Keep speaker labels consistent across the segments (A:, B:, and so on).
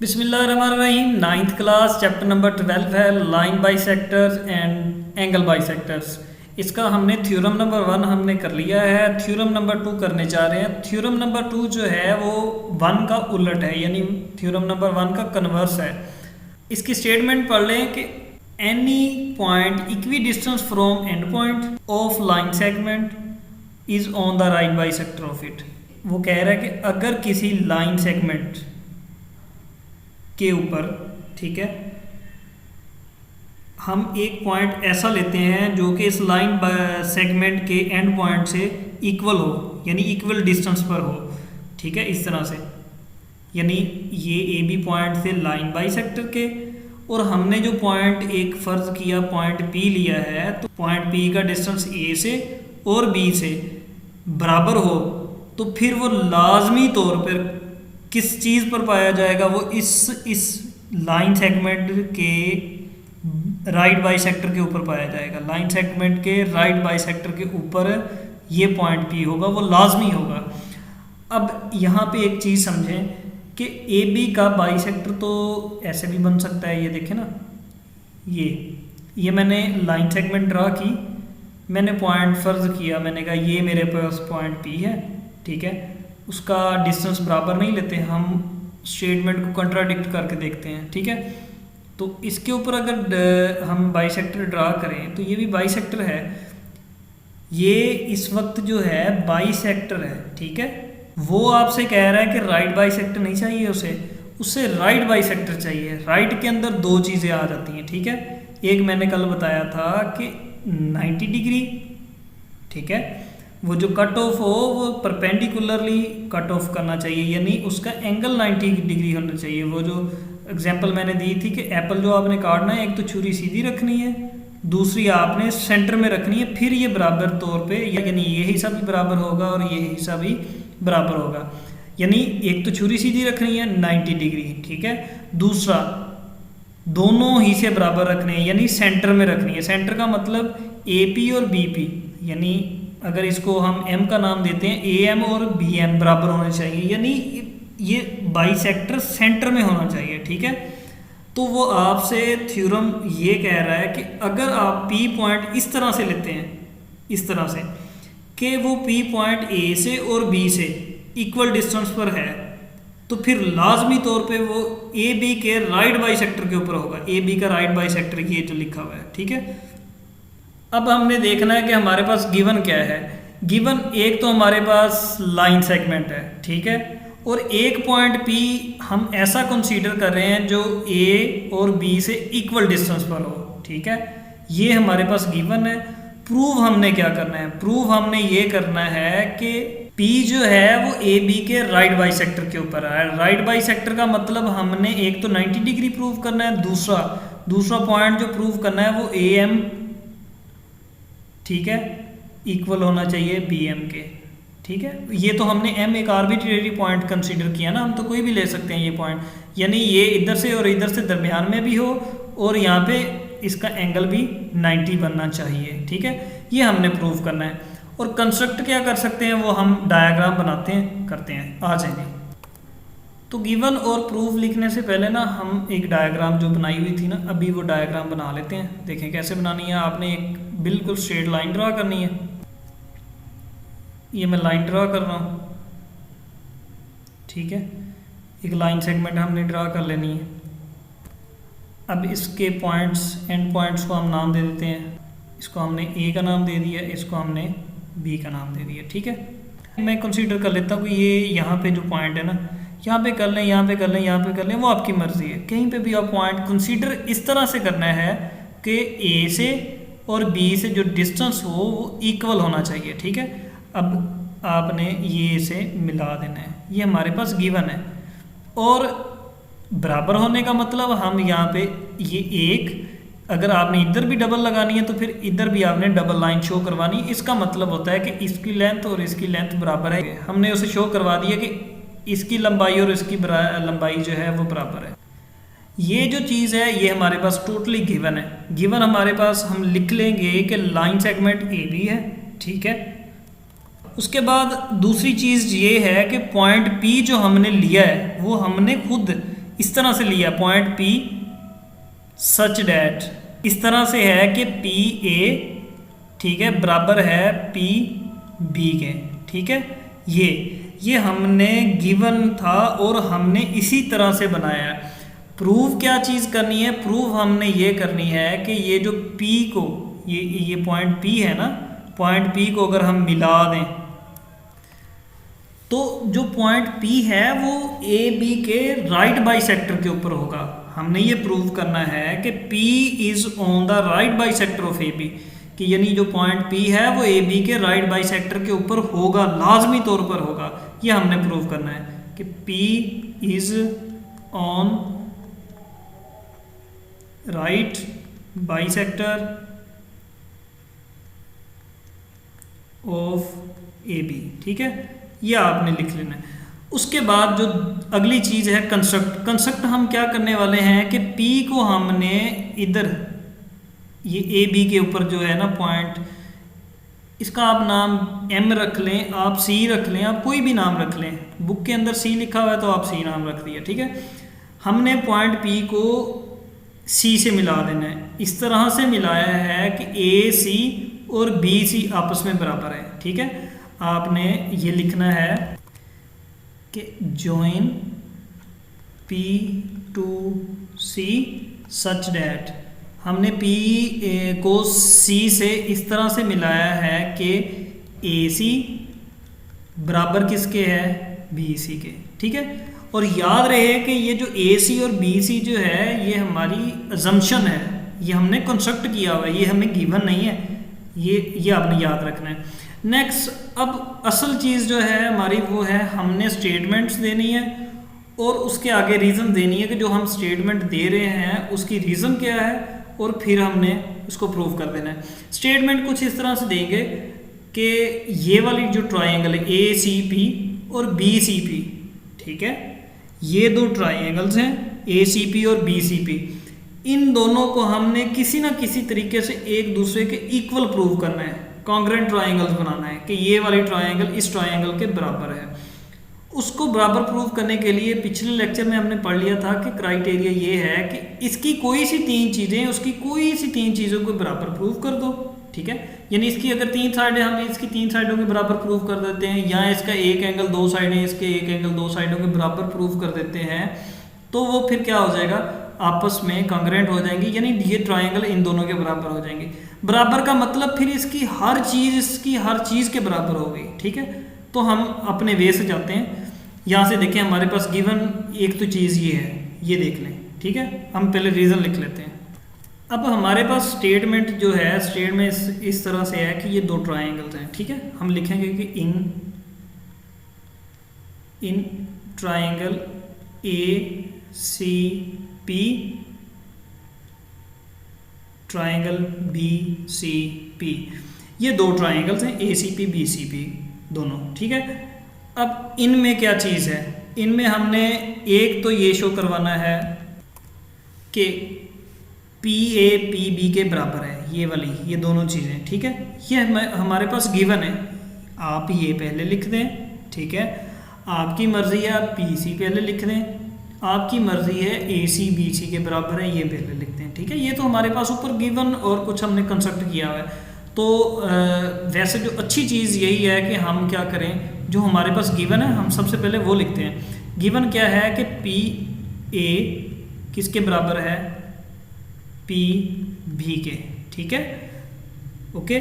A: बिस्मिल्लाहिर्रहमानिर्रहीम। Ninth class chapter number 12 है line bisectors and angle bisectors. इसका हमने थ्योरम नंबर 1 हमने कर लिया है। थ्योरम नंबर 2 करने जा रहे हैं। थ्योरम नंबर 2 जो है वो 1 का उलट है, यानी थ्योरम नंबर 1 का कन्वर्स है। इसकी स्टेटमेंट पढ़ लें कि any point equi distance from and point of line segment is on the right bisector of it. वो कह रहा है कि अगर किसी लाइन सेगमेंट के ऊपर, ठीक है, हम एक पॉइंट ऐसा लेते हैं जो कि इस लाइन सेगमेंट के एंड पॉइंट से इक्वल हो, यानी इक्वल डिस्टेंस पर हो, ठीक है, इस तरह से, यानी ये ए बी पॉइंट से लाइन बाइसेक्टर के, और हमने जो पॉइंट एक फ़र्ज किया पॉइंट पी लिया है, तो पॉइंट पी का डिस्टेंस ए से और बी से बराबर हो, तो फिर वो लाजमी तौर पर किस चीज़ पर पाया जाएगा, वो इस लाइन सेगमेंट के राइट बाइसेक्टर के ऊपर पाया जाएगा। लाइन सेगमेंट के राइट बाइसेक्टर के ऊपर ये पॉइंट पी होगा, वो लाजमी होगा। अब यहाँ पे एक चीज़ समझें कि ए बी का बाइसेक्टर तो ऐसे भी बन सकता है। ये देखें ना, ये मैंने लाइन सेगमेंट ड्रा की, मैंने पॉइंट फ़र्ज किया, मैंने कहा ये मेरे पास पॉइंट पी है, ठीक है, उसका डिस्टेंस बराबर नहीं लेते, हम स्टेटमेंट को कंट्राडिक्ट करके देखते हैं, ठीक है। तो इसके ऊपर अगर हम बाइसेक्टर ड्रा करें तो ये भी बाइसेक्टर है, ये इस वक्त जो है बाइसेक्टर है, ठीक है। वो आपसे कह रहा है कि राइट बाइसेक्टर नहीं चाहिए, उससे राइट बाइसेक्टर चाहिए। राइट के अंदर दो चीज़ें आ जाती हैं, ठीक है। एक मैंने कल बताया था कि 90 डिग्री, ठीक है, वो जो कट ऑफ हो वो परपेंडिकुलरली कट ऑफ करना चाहिए, यानी उसका एंगल 90 डिग्री होना चाहिए। वो जो एग्जांपल मैंने दी थी कि एप्पल जो आपने काटना है, एक तो छुरी सीधी रखनी है, दूसरी आपने सेंटर में रखनी है, फिर ये बराबर तौर पे, यानी ये हिस्सा भी बराबर होगा और ये हिस्सा भी बराबर होगा। यानी एक तो छुरी सीधी रखनी है 90 डिग्री, ठीक है, दूसरा दोनों हिस्से बराबर रखने हैं, यानी सेंटर में रखनी है। सेंटर का मतलब ए पी और बी पी, यानी अगर इसको हम m का नाम देते हैं, ए एम और बी एम बराबर होने चाहिए, यानी ये बाइसेक्टर सेंटर में होना चाहिए, ठीक है। तो वो आपसे थ्योरम ये कह रहा है कि अगर आप P पॉइंट इस तरह से लेते हैं, इस तरह से कि वो P पॉइंट A से और B से इक्वल डिस्टेंस पर है, तो फिर लाजमी तौर पे वो ए बी के राइट बाइसेक्टर के ऊपर होगा। ए बी का राइट बाइसेक्टर ये जो लिखा हुआ है, ठीक है। अब हमने देखना है कि हमारे पास गिवन क्या है। गिवन एक तो हमारे पास लाइन सेगमेंट है, ठीक है, और एक पॉइंट P हम ऐसा कंसीडर कर रहे हैं जो A और B से इक्वल डिस्टेंस पर हो, ठीक है। ये हमारे पास गिवन है। प्रूव हमने क्या करना है? प्रूव हमने ये करना है कि P जो है वो ए बी के राइट बाइसेक्टर के ऊपर है। राइट बाइसेक्टर का मतलब हमने एक तो 90 डिग्री प्रूव करना है, दूसरा पॉइंट जो प्रूव करना है वो ए एम, ठीक है, इक्वल होना चाहिए बी एम के, ठीक है। ये तो हमने m एक आर्बिट्रेरी पॉइंट कंसीडर किया ना, हम तो कोई भी ले सकते हैं ये पॉइंट, यानी ये इधर से और इधर से दरमियान में भी हो और यहाँ पे इसका एंगल भी 90 बनना चाहिए, ठीक है। ये हमने प्रूव करना है। और कंस्ट्रक्ट क्या कर सकते हैं, वो हम डायग्राम बनाते हैं, करते हैं, आ जाएंगे। तो गिवन और प्रूफ लिखने से पहले ना हम एक डायग्राम जो बनाई हुई थी ना, अभी वो डायग्राम बना लेते हैं। देखें कैसे बनानी है। आपने एक बिल्कुल स्ट्रेट लाइन ड्रा करनी है। ये मैं लाइन ड्रा कर रहा हूँ, ठीक है, एक लाइन सेगमेंट हमने ड्रा कर लेनी है। अब इसके पॉइंट्स, एंड पॉइंट्स को हम नाम दे देते हैं। इसको हमने ए का नाम दे दिया, इसको हमने बी का नाम दे दिया, ठीक है। मैं कंसीडर कर लेता हूँ कि ये यहाँ पे जो पॉइंट है ना, यहाँ पे कर लें, यहाँ पे कर लें, यहाँ पे कर लें, वो आपकी मर्ज़ी है। कहीं पे भी आप पॉइंट कंसीडर इस तरह से करना है कि ए से और बी से जो डिस्टेंस हो वो इक्वल होना चाहिए, ठीक है। अब आपने ये से मिला देना है, ये हमारे पास गिवन है। और बराबर होने का मतलब हम यहाँ पे ये एक, अगर आपने इधर भी डबल लगानी है तो फिर इधर भी आपने डबल लाइन शो करवानी। इसका मतलब होता है कि इसकी लेंथ और इसकी लेंथ बराबर है। हमने उसे शो करवा दिया कि इसकी लंबाई और इसकी लंबाई जो है वो बराबर है। ये जो चीज़ है ये हमारे पास टोटली गिवन है। गिवन हमारे पास हम लिख लेंगे कि लाइन सेगमेंट ए बी है, ठीक है। उसके बाद दूसरी चीज़ ये है कि पॉइंट P जो हमने लिया है वो हमने खुद इस तरह से लिया पॉइंट पी सच डैट, इस तरह से है कि पी ए, ठीक है, बराबर है पी बी के, ठीक है। ये हमने गिवन था और हमने इसी तरह से बनाया है। प्रूव क्या चीज़ करनी है, प्रूव हमने ये करनी है कि ये जो P को, ये पॉइंट P है ना, पॉइंट P को अगर हम मिला दें तो जो पॉइंट P है वो ए बी के राइट बाइसेक्टर के ऊपर होगा। हमने ये प्रूव करना है कि P is on the right bisector of A B, कि यानी जो पॉइंट P है वो ए बी के राइट बाइसेक्टर के ऊपर होगा, लाजमी तौर पर होगा। ये हमने प्रूव करना है कि P is on right bisector of A B, ठीक है। ये आपने लिख लेना है। उसके बाद जो अगली चीज़ है कंस्ट्रक्ट। कंस्ट्रक्ट हम क्या करने वाले हैं कि P को हमने इधर ये ए बी के ऊपर जो है ना पॉइंट, इसका आप नाम M रख लें, आप C रख लें, आप कोई भी नाम रख लें। बुक के अंदर C लिखा हुआ है तो आप C नाम रख दिया, ठीक है। हमने पॉइंट P को C से मिला देना है। इस तरह से मिलाया है कि ए सी और बी सी आपस में बराबर है, ठीक है। आपने ये लिखना है कि join P to C such that, हमने P को C से इस तरह से मिलाया है कि AC बराबर किसके है, BC के, ठीक है। और याद रहे कि ये जो AC और BC जो है ये हमारी अजम्पशन है, ये हमने कंस्ट्रक्ट किया हुआ है, ये हमें गिवन नहीं है, ये आपने याद रखना है। नेक्स्ट, अब असल चीज़ जो है हमारी वो है, हमने स्टेटमेंट्स देनी है और उसके आगे रीज़न देनी है कि जो हम स्टेटमेंट दे रहे हैं उसकी रीज़न क्या है, और फिर हमने उसको प्रूव कर देना है। स्टेटमेंट कुछ इस तरह से देंगे कि ये वाली जो ट्राइंगल है ACP और BCP, ठीक है, ये दो ट्राइंगल्स हैं ACP और BCP, इन दोनों को हमने किसी ना किसी तरीके से एक दूसरे के इक्वल प्रूव करना है, कॉन्ग्रुएंट ट्राइंगल्स बनाना है कि ये वाली ट्राइंगल इस ट्राइंगल के बराबर है। उसको बराबर प्रूव करने के लिए पिछले लेक्चर में हमने पढ़ लिया था कि क्राइटेरिया ये है कि इसकी कोई सी तीन चीज़ें, उसकी कोई सी तीन चीज़ों को बराबर प्रूव कर दो, ठीक है। यानी इसकी अगर तीन साइडें, हम इसकी तीन साइडों के बराबर प्रूव कर देते हैं, या इसका एक एंगल दो साइडें, इसके एक एंगल दो साइडों के बराबर प्रूव कर देते हैं, तो वो फिर क्या हो जाएगा, आपस में कॉन्ग्रुएंट हो जाएंगे, यानी ये ट्राइंगल इन दोनों के बराबर हो जाएंगे। बराबर का मतलब फिर इसकी हर चीज़ के बराबर हो गई, ठीक है। तो हम अपने वे से जाते हैं, यहाँ से देखें हमारे पास गिवन एक तो चीज़ ये है, ये देख लें, ठीक है। हम पहले रीज़न लिख लेते हैं। अब हमारे पास स्टेटमेंट जो है, स्टेटमेंट इस तरह से है कि ये दो ट्राइंगल्स हैं, ठीक है। हम लिखेंगे कि in triangle ACP triangle BCP, ये दो ट्राइंगल्स हैं ACP BCP दोनों, ठीक है। अब इनमें क्या चीज़ है, इनमें हमने एक तो ये शो करवाना है कि PA PB के बराबर है, ये वाली, ये दोनों चीज़ें, ठीक है। ये हमारे पास गिवन है, आप ये पहले लिख दें, ठीक है। आपकी मर्ज़ी है आप PC पहले लिख दें, आपकी मर्ज़ी है AC BC के बराबर है, ये पहले लिखते हैं, ठीक है। ये तो हमारे पास ऊपर गिवन और कुछ हमने कंस्ट्रक्ट किया हुआ है। तो वैसे जो अच्छी चीज़ यही है कि हम क्या करें, जो हमारे पास गिवन है हम सबसे पहले वो लिखते हैं। गिवन क्या है कि PA किसके बराबर है, PB के, ठीक है, ओके।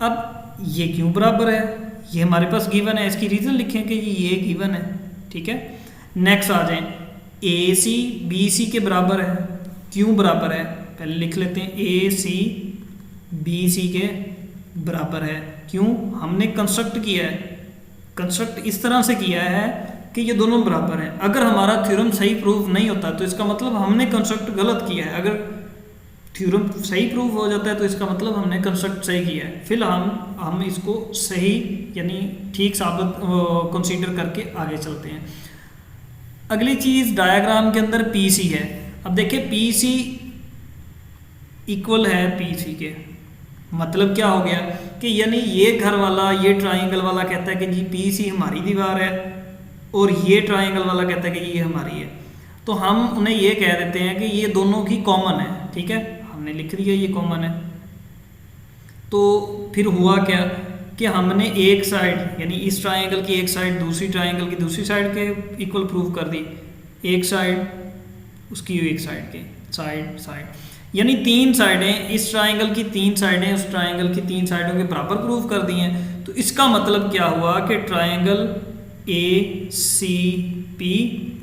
A: अब ये क्यों बराबर है, ये हमारे पास गिवन है, इसकी रीज़न लिखें कि ये गिवन है, ठीक है। नेक्स्ट आ जाएं, AC BC के बराबर है, क्यों बराबर है, पहले लिख लेते हैं AC BC के बराबर है, क्यों, हमने कंस्ट्रक्ट किया है, कंस्ट्रक्ट इस तरह से किया है कि ये दोनों बराबर हैं। अगर हमारा थ्योरम सही प्रूव नहीं होता तो इसका मतलब हमने कंस्ट्रक्ट गलत किया है, अगर थ्योरम सही प्रूव हो जाता है तो इसका मतलब हमने कंस्ट्रक्ट सही किया है। फिलहाल हम इसको सही यानी ठीक साबित कंसीडर करके आगे चलते हैं। अगली चीज़ डायग्राम के अंदर PC है। अब देखिए PC इक्वल है PC के, मतलब क्या हो गया कि यानी ये घर वाला, ये ट्राइंगल वाला कहता है कि जी PC हमारी दीवार है और ये ट्राइंगल वाला कहता है कि ये हमारी है। तो हम उन्हें ये कह देते हैं कि ये दोनों की कॉमन है, ठीक है, हमने लिख दिया ये कॉमन है। तो फिर हुआ क्या कि हमने एक साइड यानी इस ट्रायंगल की एक साइड दूसरी ट्रायंगल की दूसरी साइड के इक्वल प्रूव कर दी, एक साइड उसकी एक साइड के साइड साइड, यानी तीन साइडें, इस ट्रायंगल की तीन साइडें उस ट्रायंगल की तीन साइडों के बराबर प्रूव कर दी हैं। तो इसका मतलब क्या हुआ कि ट्रायंगल ए सी पी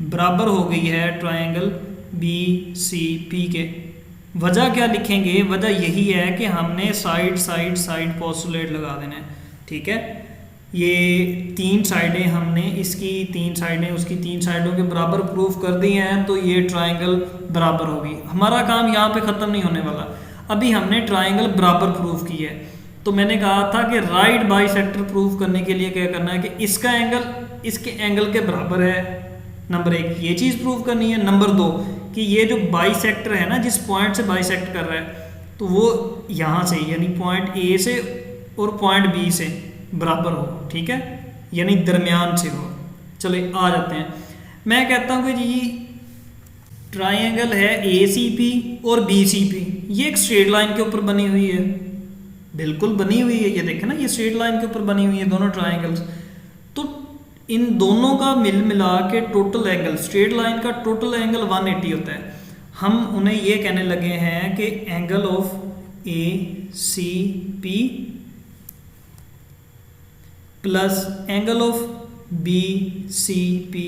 A: बराबर हो गई है ट्रायंगल बी सी पी के। वजह क्या लिखेंगे, वजह यही है कि हमने साइड साइड साइड पोस्टुलेट लगा देना है, ठीक है। ये तीन साइडें हमने इसकी तीन साइडें उसकी तीन साइडों के बराबर प्रूफ कर दी हैं, तो ये ट्रायंगल बराबर होगी। हमारा काम यहाँ पे ख़त्म नहीं होने वाला, अभी हमने ट्रायंगल बराबर प्रूफ की है। तो मैंने कहा था कि राइट बाइसेक्टर प्रूफ करने के लिए क्या करना है कि इसका एंगल इसके एंगल के बराबर है, नंबर एक ये चीज़ प्रूव करनी है। नंबर दो कि ये जो बाइसेक्टर है ना, जिस पॉइंट से बाइसेक्ट कर रहा है, तो वो यहाँ से यानी पॉइंट ए से और पॉइंट बी से बराबर हो, ठीक है, यानी दरमियान से हो। चले आ जाते हैं, मैं कहता हूँ कि जी ट्रायंगल है ए सी पी और बी सी पी, ये एक स्ट्रेट लाइन के ऊपर बनी हुई है, बिल्कुल बनी हुई है, ये देखें ना, ये स्ट्रेट लाइन के ऊपर बनी हुई है दोनों ट्रायंगल्स। तो इन दोनों का मिल मिला के टोटल एंगल, स्ट्रेट लाइन का टोटल एंगल 180 होता है। हम उन्हें ये कहने लगे हैं कि angle of A C P plus angle of B C P,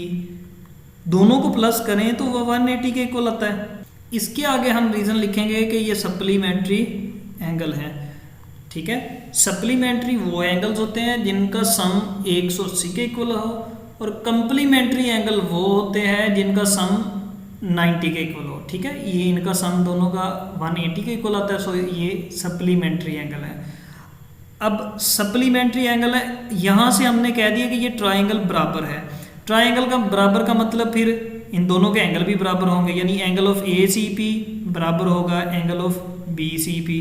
A: दोनों को प्लस करें तो वह 180 के इक्वल आता है। इसके आगे हम रीज़न लिखेंगे कि ये सप्लीमेंट्री एंगल है, ठीक है। सप्लीमेंट्री वो एंगल्स होते हैं जिनका सम 180 के इक्वल हो, और कंप्लीमेंट्री एंगल वो होते हैं जिनका सम 90 के इक्वल हो, ठीक है। ये इनका सम दोनों का 180 के इक्वल आता है, सो ये सप्लीमेंट्री एंगल है। अब सप्लीमेंट्री एंगल है, यहाँ से हमने कह दिया कि ये ट्रायंगल बराबर है। ट्रायंगल का बराबर का मतलब फिर इन दोनों के एंगल भी बराबर होंगे, यानी angle of A C P बराबर होगा angle of B C P,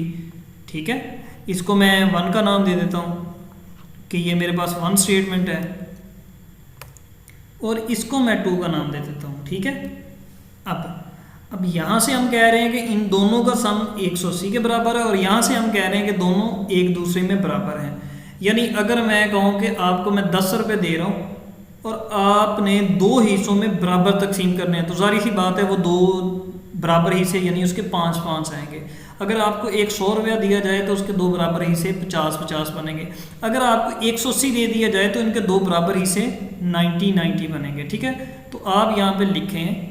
A: ठीक है। इसको मैं 1 का नाम दे देता हूँ कि ये मेरे पास 1 स्टेटमेंट है, और इसको मैं 2 का नाम दे देता हूँ, ठीक है। अब यहाँ से हम कह रहे हैं कि इन दोनों का सम 180 के बराबर है, और यहाँ से हम कह रहे हैं कि दोनों एक दूसरे में बराबर हैं। यानी अगर मैं कहूँ कि आपको मैं 10 रुपये दे रहा हूँ और आपने 2 हिस्सों में बराबर तकसीम करने हैं, तो जारी सी बात है वो 2 बराबर हिस्से यानी उसके 5-5 आएंगे। अगर आपको 100 रुपया दिया जाए तो उसके 2 बराबर हिस्से 50-50 बनेंगे। अगर आपको 180 दे दिया जाए तो इनके 2 बराबर हिस्से 90-90 बनेंगे, ठीक है। तो आप यहाँ पे लिखें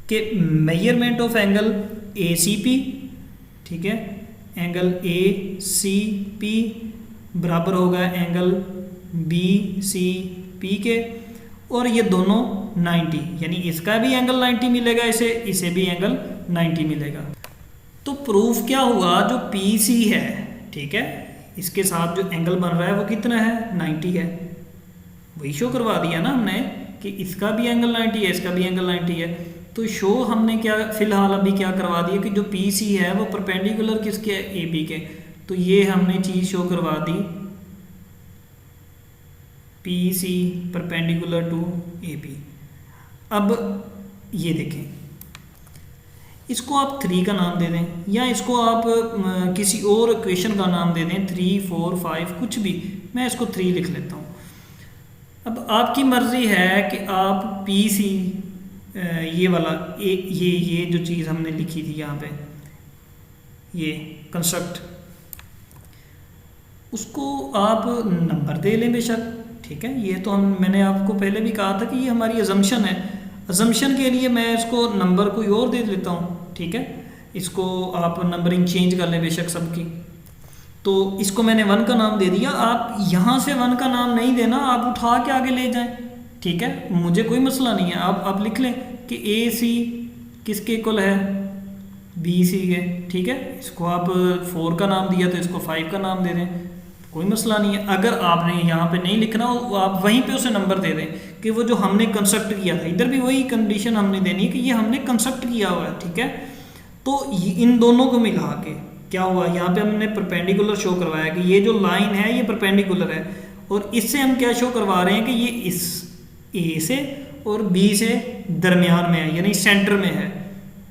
A: कि measurement of angle A C P, ठीक है, एंगल ए सी पी बराबर होगा एंगल बी सी पी के, और ये दोनों 90, यानी इसका भी एंगल 90 मिलेगा, इसे भी एंगल 90 मिलेगा। तो प्रूफ क्या हुआ, जो पी सी है, ठीक है, इसके साथ जो एंगल बन रहा है वो कितना है, 90 है। वही शो करवा दिया ना हमने कि इसका भी एंगल 90 है, इसका भी एंगल 90 है। तो शो हमने क्या फिलहाल अभी क्या करवा दिया कि जो पी सी है वो परपेंडिकुलर किसके है, ए बी के। तो ये हमने चीज़ शो करवा दी, P C perpendicular to A B. अब ये देखें, इसको आप 3 का नाम दे दें, या इसको आप किसी और इक्वेशन का नाम दे दें, 3, 4, 5 कुछ भी, मैं इसको 3 लिख लेता हूँ। अब आपकी मर्ज़ी है कि आप पी सी ये वाला ये जो चीज़ हमने लिखी थी यहाँ पे, ये कंस्ट्रक्ट, उसको आप नंबर दे लें बेशक, ठीक है। ये तो मैंने आपको पहले भी कहा था कि ये हमारी अजम्पशन है। अजम्पशन के लिए मैं इसको नंबर कोई और दे देता हूँ, ठीक है। इसको आप नंबरिंग चेंज कर लें बेशक सबकी। तो इसको मैंने 1 का नाम दे दिया। आप यहाँ से 1 का नाम नहीं देना, आप उठा के आगे ले जाएं, ठीक है, मुझे कोई मसला नहीं है। आप लिख लें कि ए सी किसके इक्वल है, बी सी के, ठीक है। इसको आप 4 का नाम दिया तो इसको 5 का नाम दे दें, कोई मसला नहीं है। अगर आपने यहाँ पे नहीं लिखना हो, आप वहीं पे उसे नंबर दे दें कि वो जो हमने कंस्ट्रक्ट किया था, इधर भी वही कंडीशन हमने देनी है कि ये हमने कंस्ट्रक्ट किया हुआ है, ठीक है। तो इन दोनों को मिला के क्या हुआ, यहाँ पे हमने परपेंडिकुलर शो करवाया कि ये जो लाइन है ये परपेंडिकुलर है, और इससे हम क्या शो करवा रहे हैं कि ये इस ए से और बी से दरमियान में है, यानी सेंटर में है।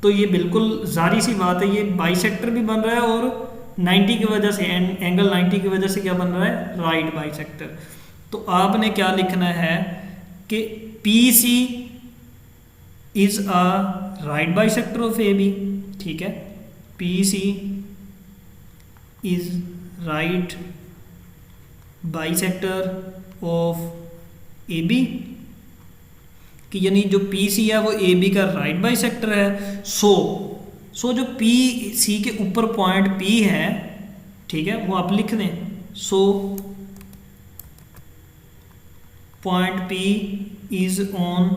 A: तो ये बिल्कुल जारी सी बात है, ये बाइसेक्टर भी बन रहा है और 90 की वजह से, एंगल 90 की वजह से क्या बन रहा है, राइट बाइसेक्टर। तो आपने क्या लिखना है कि P C is a right bisector of A B, ठीक है, P C is right bisector of A B, कि यानी जो पी सी है वो ए बी का राइट बाइसेक्टर है। सो जो पी सी के ऊपर पॉइंट पी है, ठीक है, वो आप लिख दें। So point P is on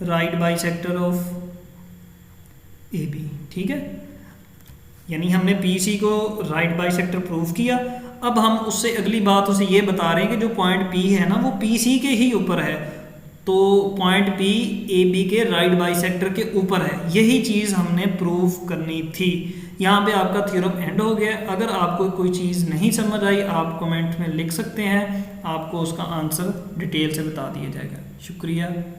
A: right bisector of A B, ठीक है, यानी हमने पी सी को राइट बाइसेक्टर प्रूव किया। अब हम उससे अगली बात उसे ये बता रहे हैं कि जो पॉइंट पी है ना वो पी सी के ही ऊपर है, तो पॉइंट पी ए बी के राइट बाइसेक्टर के ऊपर है, यही चीज़ हमने प्रूव करनी थी। यहाँ पे आपका थ्योरम एंड हो गया। अगर आपको कोई चीज़ नहीं समझ आई आप कमेंट में लिख सकते हैं, आपको उसका आंसर डिटेल से बता दिया जाएगा। शुक्रिया।